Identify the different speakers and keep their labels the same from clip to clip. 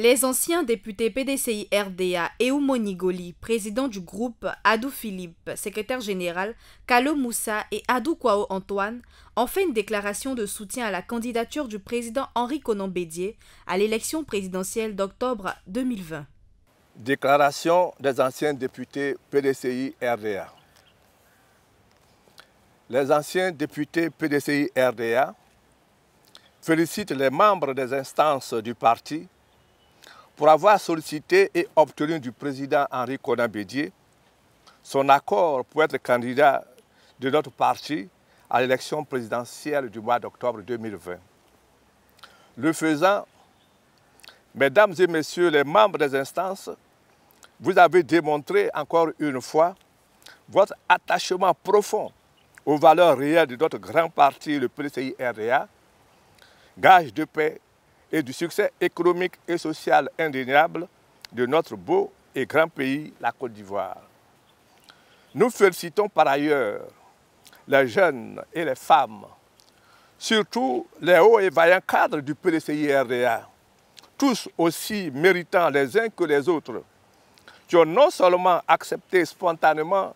Speaker 1: Les anciens députés PDCI-RDA Eumoni Goli, président du groupe, Adou Philippe, secrétaire général, Kalo Moussa et Adou Kwao Antoine ont fait une déclaration de soutien à la candidature du président Henri Konan Bédié à l'élection présidentielle d'octobre 2020.
Speaker 2: Déclaration des anciens députés PDCI-RDA. Les anciens députés PDCI-RDA félicitent les membres des instances du parti pour avoir sollicité et obtenu du président Henri Konan Bédié son accord pour être candidat de notre parti à l'élection présidentielle du mois d'octobre 2020. Le faisant, mesdames et messieurs les membres des instances, vous avez démontré encore une fois votre attachement profond aux valeurs réelles de notre grand parti, le PDCI-RDA, gage de paix et du succès économique et social indéniable de notre beau et grand pays, la Côte d'Ivoire. Nous félicitons par ailleurs les jeunes et les femmes, surtout les hauts et vaillants cadres du PDCI-RDA, tous aussi méritants les uns que les autres, qui ont non seulement accepté spontanément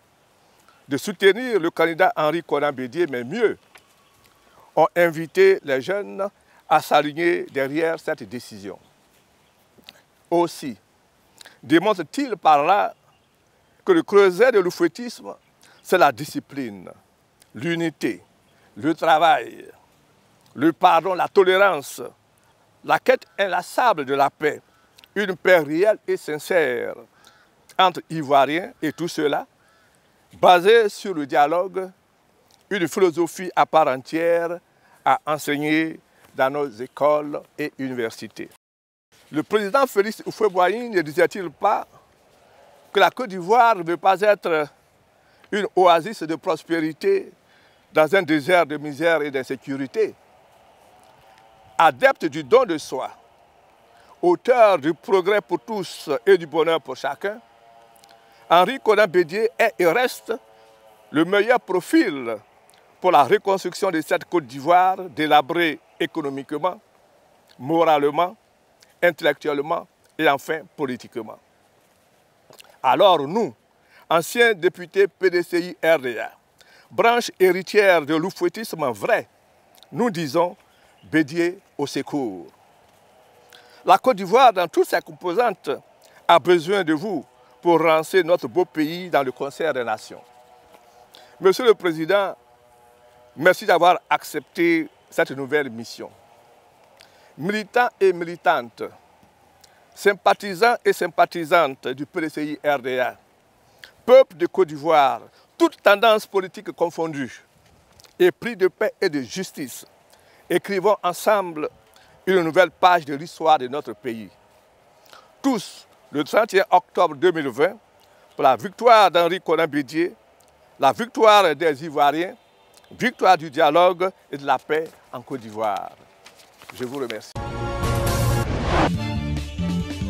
Speaker 2: de soutenir le candidat Henri Konan Bédié, mais mieux, ont invité les jeunes à s'aligner derrière cette décision. Aussi, démontre-t-il par là que le creuset de l'oufouettisme, c'est la discipline, l'unité, le travail, le pardon, la tolérance, la quête inlassable de la paix, une paix réelle et sincère entre Ivoiriens et tout cela, basée sur le dialogue, une philosophie à part entière à enseigner dans nos écoles et universités. Le président Félix Houphouët-Boigny ne disait-il pas que la Côte d'Ivoire ne veut pas être une oasis de prospérité dans un désert de misère et d'insécurité? Adepte du don de soi, auteur du progrès pour tous et du bonheur pour chacun, Henri Konan Bédié est et reste le meilleur profil pour la reconstruction de cette Côte d'Ivoire délabrée économiquement, moralement, intellectuellement et enfin politiquement. Alors nous, anciens députés PDCI-RDA, branche héritière de l'oufouettisme vrai, nous disons Bédié au secours. La Côte d'Ivoire, dans toutes ses composantes, a besoin de vous pour lancer notre beau pays dans le concert des nations. Monsieur le Président, merci d'avoir accepté cette nouvelle mission. Militants et militantes, sympathisants et sympathisantes du PDCI-RDA, peuple de Côte d'Ivoire, toutes tendances politiques confondues, épris de paix et de justice, écrivons ensemble une nouvelle page de l'histoire de notre pays. Tous, le 31 octobre 2020, pour la victoire d'Henri Konan Bédié, la victoire des Ivoiriens, victoire du dialogue et de la paix en Côte d'Ivoire. Je vous remercie.